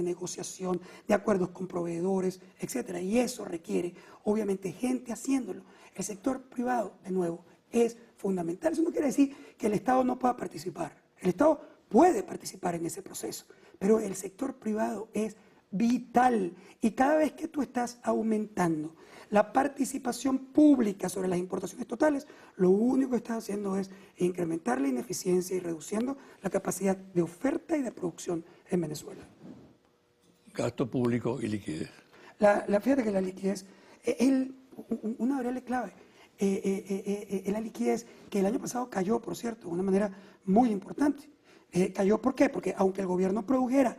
negociación, de acuerdos con proveedores, etcétera. Y eso requiere, obviamente, gente haciéndolo. El sector privado, de nuevo, es fundamental. Eso no quiere decir que el Estado no pueda participar. El Estado puede participar en ese proceso, pero el sector privado es vital. Y cada vez que tú estás aumentando la participación pública sobre las importaciones totales, lo único que estás haciendo es incrementar la ineficiencia y reduciendo la capacidad de oferta y de producción en Venezuela. Gasto público y liquidez. Fíjate que la liquidez es una variable clave. La liquidez que el año pasado cayó, por cierto, de una manera muy importante. Cayó, ¿por qué? Porque aunque el gobierno produjera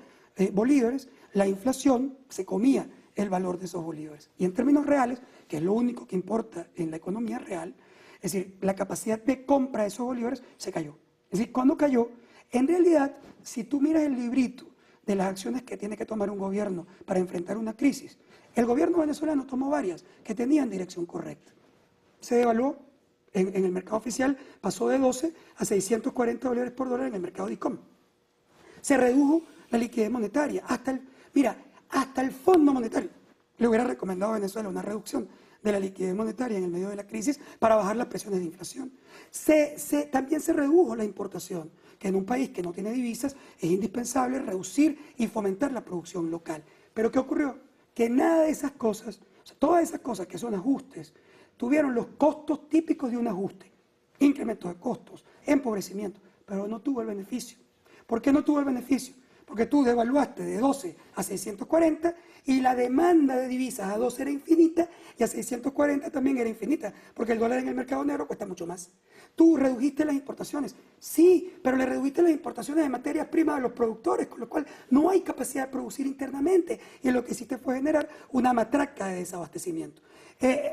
bolívares, la inflación se comía el valor de esos bolívares. Y en términos reales, que es lo único que importa en la economía real, es decir, la capacidad de compra de esos bolívares se cayó. Es decir, cuando cayó, en realidad, si tú miras el librito de las acciones que tiene que tomar un gobierno para enfrentar una crisis, el gobierno venezolano tomó varias que tenían dirección correcta. Se devaluó en el mercado oficial, pasó de 12 a 640 dólares por dólar en el mercado de ICOM. Se redujo la liquidez monetaria. Hasta el Fondo Monetario le hubiera recomendado a Venezuela una reducción de la liquidez monetaria en el medio de la crisis para bajar las presiones de inflación. También se redujo la importación, que en un país que no tiene divisas es indispensable reducir y fomentar la producción local. Pero ¿qué ocurrió? Que nada de esas cosas, o sea, todas esas cosas que son ajustes, tuvieron los costos típicos de un ajuste, incremento de costos, empobrecimiento, pero no tuvo el beneficio. ¿Por qué no tuvo el beneficio? Porque tú devaluaste de 12 a 640 y la demanda de divisas a 12 era infinita y a 640 también era infinita, porque el dólar en el mercado negro cuesta mucho más. Tú redujiste las importaciones, sí, pero le redujiste las importaciones de materias primas a los productores, con lo cual no hay capacidad de producir internamente y lo que hiciste fue generar una matraca de desabastecimiento.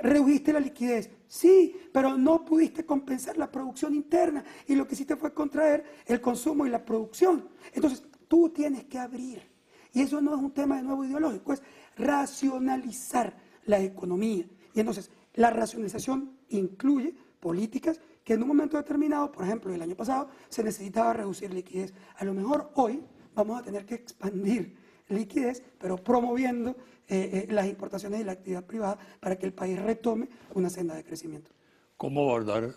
Redujiste la liquidez, sí, pero no pudiste compensar la producción interna y lo que hiciste fue contraer el consumo y la producción. Entonces, tú tienes que abrir. Y eso no es un tema de nuevo ideológico, es racionalizar la economía. Y entonces, la racionalización incluye políticas que en un momento determinado, por ejemplo, el año pasado, se necesitaba reducir liquidez. A lo mejor hoy vamos a tener que expandir liquidez, pero promoviendo las importaciones y la actividad privada para que el país retome una senda de crecimiento. ¿Cómo abordar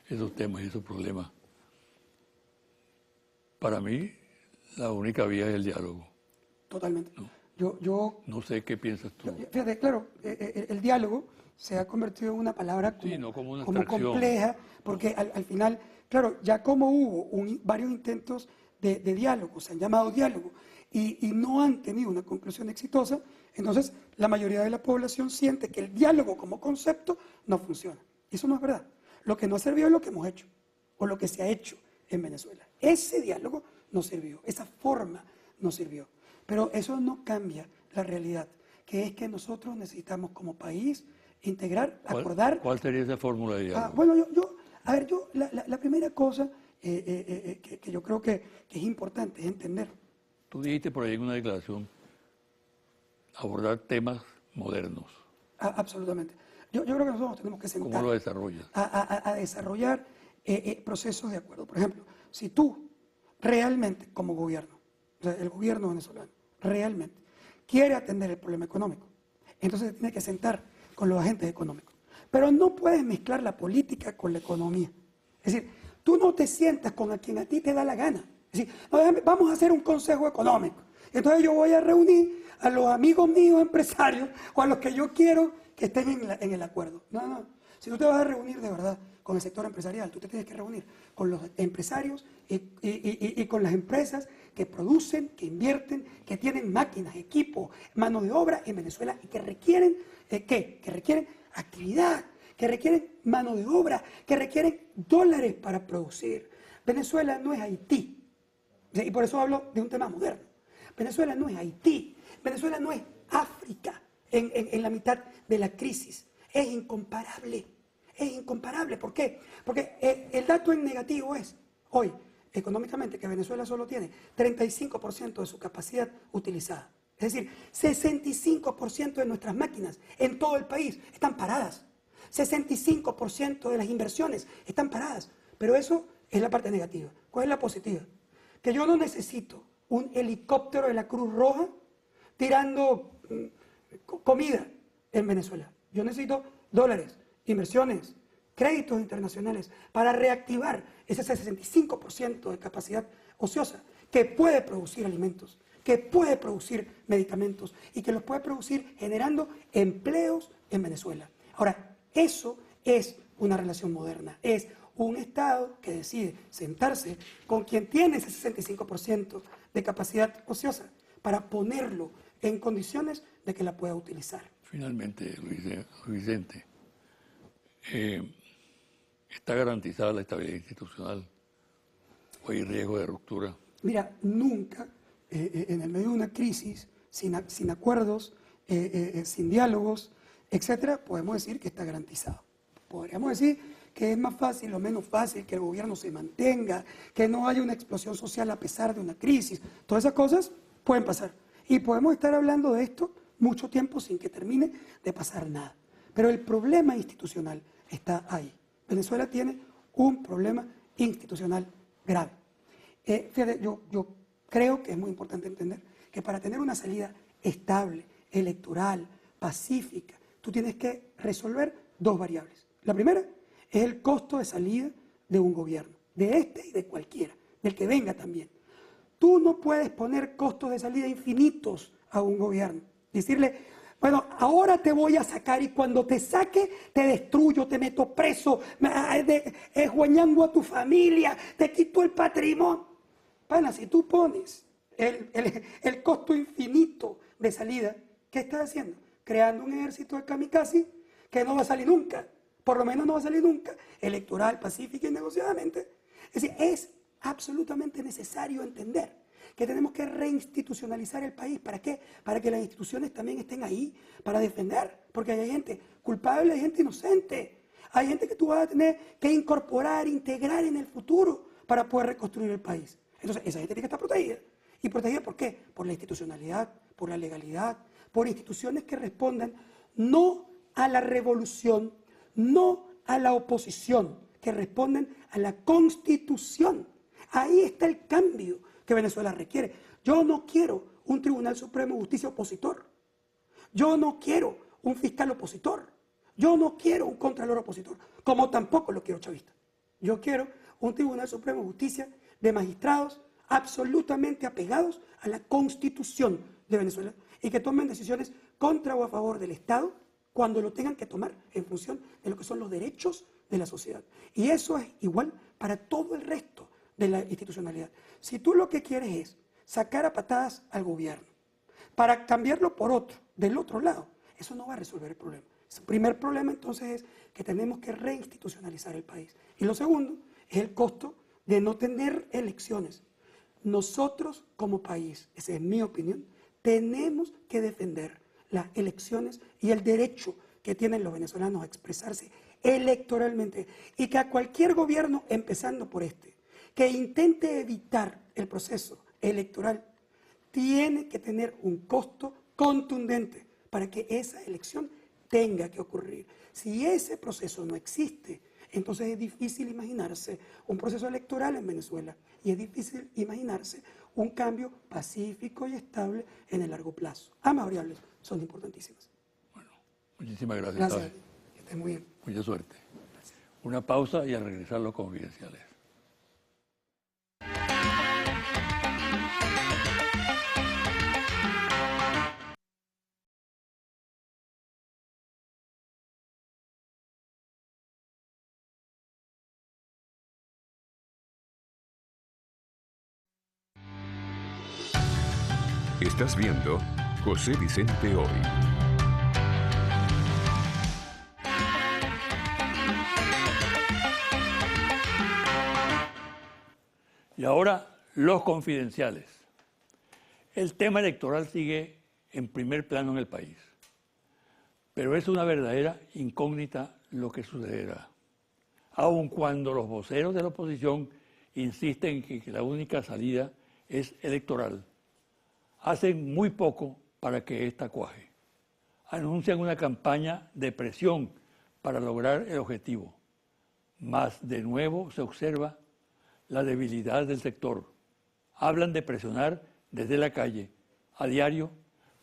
esos temas y esos problemas? Para mí, la única vía es el diálogo. Totalmente. No sé qué piensas tú. Fíjate, claro, el diálogo se ha convertido en una palabra como compleja, porque al final, claro, ya como hubo varios intentos de diálogo, se han llamado diálogo, y no han tenido una conclusión exitosa, entonces la mayoría de la población siente que el diálogo como concepto no funciona. Y eso no es verdad. Lo que no ha servido es lo que hemos hecho, o lo que se ha hecho en Venezuela. Ese diálogo no sirvió, esa forma no sirvió. Pero eso no cambia la realidad, que es que nosotros necesitamos como país integrar, acordar. ¿Cuál sería esa fórmula de diálogo? Bueno, la primera cosa que yo creo que es importante es entender. Tú dijiste por ahí en una declaración abordar temas modernos. Absolutamente. Yo creo que nosotros tenemos que sentar. ¿Cómo lo desarrollas? A desarrollar procesos de acuerdo. Por ejemplo, si tú realmente como gobierno, o sea, el gobierno venezolano, realmente quiere atender el problema económico, entonces tiene que sentar con los agentes económicos. Pero no puedes mezclar la política con la economía. Es decir, tú no te sientas con a quien a ti te da la gana. Es decir, no, vamos a hacer un consejo económico. Entonces yo voy a reunir a los amigos míos empresarios o a los que yo quiero que estén en el acuerdo. No. Si tú te vas a reunir de verdad con el sector empresarial, tú te tienes que reunir con los empresarios y con las empresas que producen, que invierten, que tienen máquinas, equipos, mano de obra en Venezuela y que requieren, ¿qué? Que requieren actividad, que requieren mano de obra, que requieren dólares para producir. Venezuela no es Haití. Y por eso hablo de un tema moderno. Venezuela no es Haití. Venezuela no es África en la mitad de la crisis. Es incomparable. Es incomparable. ¿Por qué? Porque el dato en negativo es, hoy, económicamente, que Venezuela solo tiene 35% de su capacidad utilizada. Es decir, 65% de nuestras máquinas en todo el país están paradas. 65% de las inversiones están paradas. Pero eso es la parte negativa. ¿Cuál es la positiva? Que yo no necesito un helicóptero de la Cruz Roja tirando comida en Venezuela. Yo necesito dólares, inversiones, créditos internacionales para reactivar ese 65% de capacidad ociosa que puede producir alimentos, que puede producir medicamentos y que los puede producir generando empleos en Venezuela. Ahora, eso es una relación moderna, es un Estado que decide sentarse con quien tiene ese 65% de capacidad ociosa para ponerlo en condiciones de que la pueda utilizar. Finalmente, Luis Vicente, ¿está garantizada la estabilidad institucional o hay riesgo de ruptura? Mira, nunca en el medio de una crisis, sin acuerdos, sin diálogos, etcétera, podemos decir que está garantizado. Podríamos decir que es más fácil o menos fácil que el gobierno se mantenga, que no haya una explosión social a pesar de una crisis. Todas esas cosas pueden pasar. Y podemos estar hablando de esto mucho tiempo sin que termine de pasar nada. Pero el problema institucional está ahí. Venezuela tiene un problema institucional grave. Fíjate, yo creo que es muy importante entender que para tener una salida estable, electoral, pacífica, tú tienes que resolver dos variables. La primera es el costo de salida de un gobierno, de este y de cualquiera, del que venga también. Tú no puedes poner costos de salida infinitos a un gobierno. Decirle, bueno, ahora te voy a sacar y cuando te saque te destruyo, te meto preso, esguañando a tu familia, te quito el patrimonio. Pana, si tú pones el costo infinito de salida, ¿qué estás haciendo? Creando un ejército de kamikaze que no va a salir nunca. Por lo menos no va a salir nunca, electoral, pacífica y negociadamente. Es decir, es absolutamente necesario entender que tenemos que reinstitucionalizar el país. ¿Para qué? Para que las instituciones también estén ahí, para defender, porque hay gente culpable, hay gente inocente, hay gente que tú vas a tener que incorporar, integrar en el futuro para poder reconstruir el país. Entonces, esa gente tiene que estar protegida. ¿Y protegida por qué? Por la institucionalidad, por la legalidad, por instituciones que respondan no a la revolución, no a la oposición, que responden a la Constitución. Ahí está el cambio que Venezuela requiere. Yo no quiero un Tribunal Supremo de Justicia opositor. Yo no quiero un fiscal opositor. Yo no quiero un contralor opositor, como tampoco lo quiero chavista. Yo quiero un Tribunal Supremo de Justicia de magistrados absolutamente apegados a la Constitución de Venezuela y que tomen decisiones contra o a favor del Estado cuando lo tengan que tomar en función de lo que son los derechos de la sociedad. Y eso es igual para todo el resto de la institucionalidad. Si tú lo que quieres es sacar a patadas al gobierno para cambiarlo por otro, del otro lado, eso no va a resolver el problema. El primer problema entonces es que tenemos que reinstitucionalizar el país. Y lo segundo es el costo de no tener elecciones. Nosotros como país, esa es mi opinión, tenemos que defender las elecciones y el derecho que tienen los venezolanos a expresarse electoralmente y que a cualquier gobierno, empezando por este, que intente evitar el proceso electoral, tiene que tener un costo contundente para que esa elección tenga que ocurrir. Si ese proceso no existe, entonces es difícil imaginarse un proceso electoral en Venezuela y es difícil imaginarse un cambio pacífico y estable en el largo plazo. Ambas variables son importantísimas. Bueno, muchísimas gracias. Gracias. Que estén muy bien. Mucha suerte. Gracias. Una pausa y al regresar los confidenciales. Estás viendo José Vicente Hoy. Y ahora, los confidenciales. El tema electoral sigue en primer plano en el país, pero es una verdadera incógnita lo que sucederá. Aun cuando los voceros de la oposición insisten en que la única salida es electoral, hacen muy poco para que ésta cuaje. Anuncian una campaña de presión para lograr el objetivo, mas de nuevo se observa la debilidad del sector. Hablan de presionar desde la calle a diario,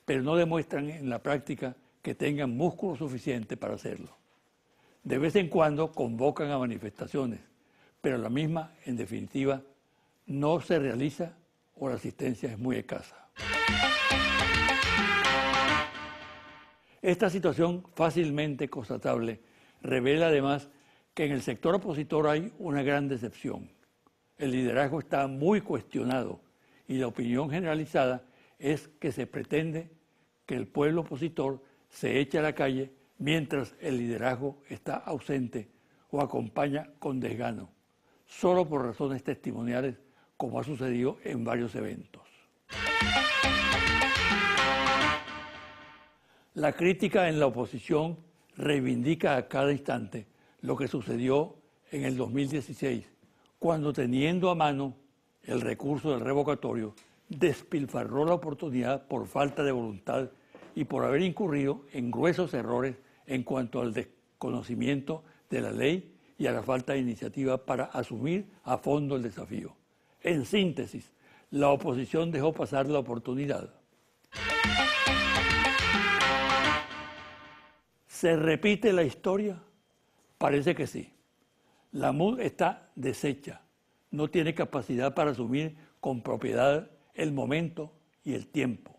pero no demuestran en la práctica que tengan músculo suficiente para hacerlo. De vez en cuando convocan a manifestaciones, pero la misma, en definitiva, no se realiza o la asistencia es muy escasa. Esta situación fácilmente constatable revela además que en el sector opositor hay una gran decepción. El liderazgo está muy cuestionado y la opinión generalizada es que se pretende que el pueblo opositor se eche a la calle mientras el liderazgo está ausente o acompaña con desgano, solo por razones testimoniales, como ha sucedido en varios eventos. La crítica en la oposición reivindica a cada instante lo que sucedió en el 2016, cuando teniendo a mano el recurso del revocatorio, despilfarró la oportunidad por falta de voluntad y por haber incurrido en gruesos errores en cuanto al desconocimiento de la ley y a la falta de iniciativa para asumir a fondo el desafío. En síntesis, la oposición dejó pasar la oportunidad. ¿Se repite la historia? Parece que sí. La MUD está deshecha, no tiene capacidad para asumir con propiedad el momento y el tiempo.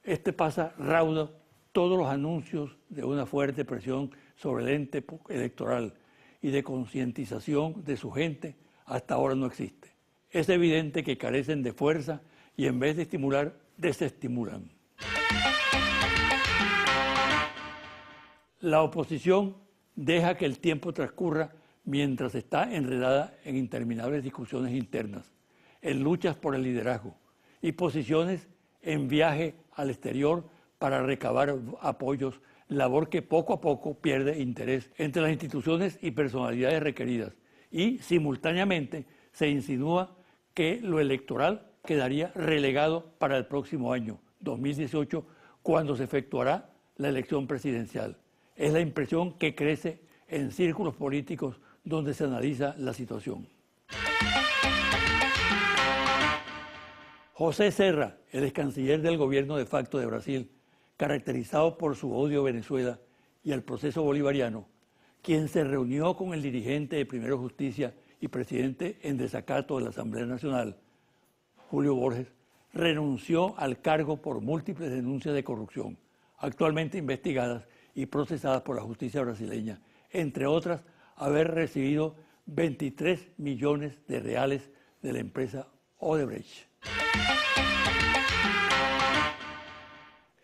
Este pasa raudo todos los anuncios de una fuerte presión sobre el ente electoral y de concientización de su gente hasta ahora no existe. Es evidente que carecen de fuerza y en vez de estimular, desestimulan. La oposición deja que el tiempo transcurra mientras está enredada en interminables discusiones internas, en luchas por el liderazgo y posiciones en viaje al exterior para recabar apoyos, labor que poco a poco pierde interés entre las instituciones y personalidades requeridas, y simultáneamente se insinúa que lo electoral quedaría relegado para el próximo año, 2018, cuando se efectuará la elección presidencial. Es la impresión que crece en círculos políticos donde se analiza la situación. José Serra, el ex canciller del gobierno de facto de Brasil, caracterizado por su odio a Venezuela y al proceso bolivariano, quien se reunió con el dirigente de Primero Justicia y presidente en desacato de la Asamblea Nacional, Julio Borges, renunció al cargo por múltiples denuncias de corrupción, actualmente investigadas y procesadas por la justicia brasileña, entre otras, haber recibido 23 millones de reales de la empresa Odebrecht.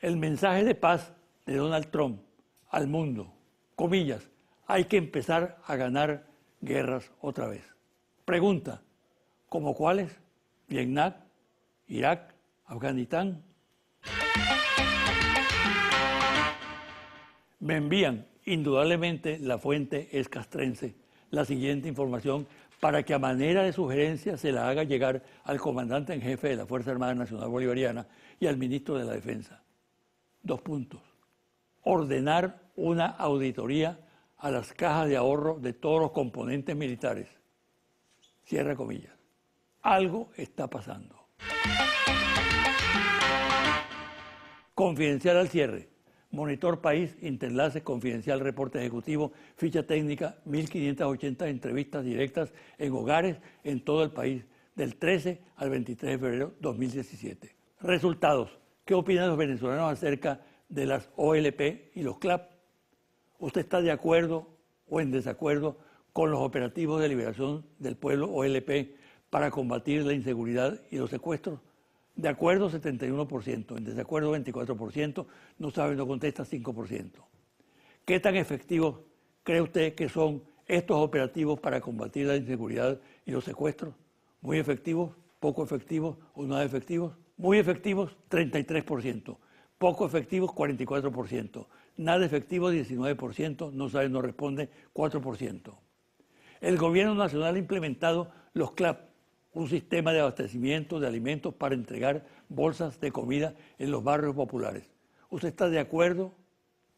El mensaje de paz de Donald Trump al mundo, comillas, hay que empezar a ganar guerras otra vez. Pregunta, ¿cómo cuáles? Vietnam, Irak, Afganistán. Me envían, indudablemente la fuente es castrense, la siguiente información para que a manera de sugerencia se la haga llegar al comandante en jefe de la Fuerza Armada Nacional Bolivariana y al ministro de la Defensa. 2 puntos. Ordenar una auditoría a las cajas de ahorro de todos los componentes militares. Cierra comillas. Algo está pasando. Confidencial al cierre. Monitor País, Interlace, Confidencial, Reporte Ejecutivo, Ficha Técnica, 1.580 entrevistas directas en hogares en todo el país, del 13 al 23 de febrero de 2017. Resultados. ¿Qué opinan los venezolanos acerca de las OLP y los CLAP? ¿Usted está de acuerdo o en desacuerdo con los operativos de liberación del pueblo OLP para combatir la inseguridad y los secuestros? De acuerdo, 71%, en desacuerdo, 24%, no sabe, no contesta, 5%. ¿Qué tan efectivos cree usted que son estos operativos para combatir la inseguridad y los secuestros? ¿Muy efectivos, poco efectivos o nada efectivos? Muy efectivos, 33%. Poco efectivos, 44%. Nada efectivo, 19%. No sabe, no responde, 4%. El gobierno nacional ha implementado los CLAP, un sistema de abastecimiento de alimentos para entregar bolsas de comida en los barrios populares. ¿Usted está de acuerdo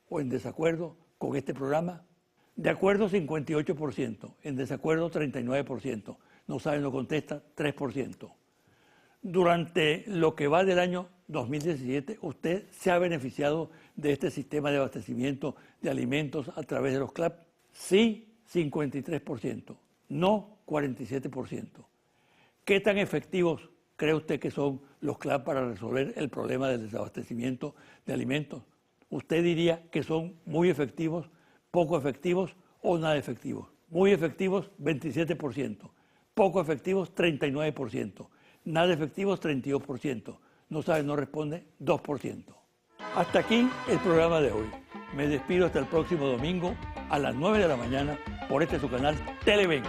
o en desacuerdo con este programa? De acuerdo, 58%. En desacuerdo, 39%. No sabe, no contesta, 3%. Durante lo que va del año 2017, ¿usted se ha beneficiado de este sistema de abastecimiento de alimentos a través de los CLAP? Sí, 53%, no 47%. ¿Qué tan efectivos cree usted que son los CLAP para resolver el problema del desabastecimiento de alimentos? ¿Usted diría que son muy efectivos, poco efectivos o nada efectivos? Muy efectivos, 27%. Poco efectivos, 39%. Nada efectivos, 32%. No sabe, no responde, 2%. Hasta aquí el programa de hoy. Me despido hasta el próximo domingo a las 9 de la mañana por este su canal Televen.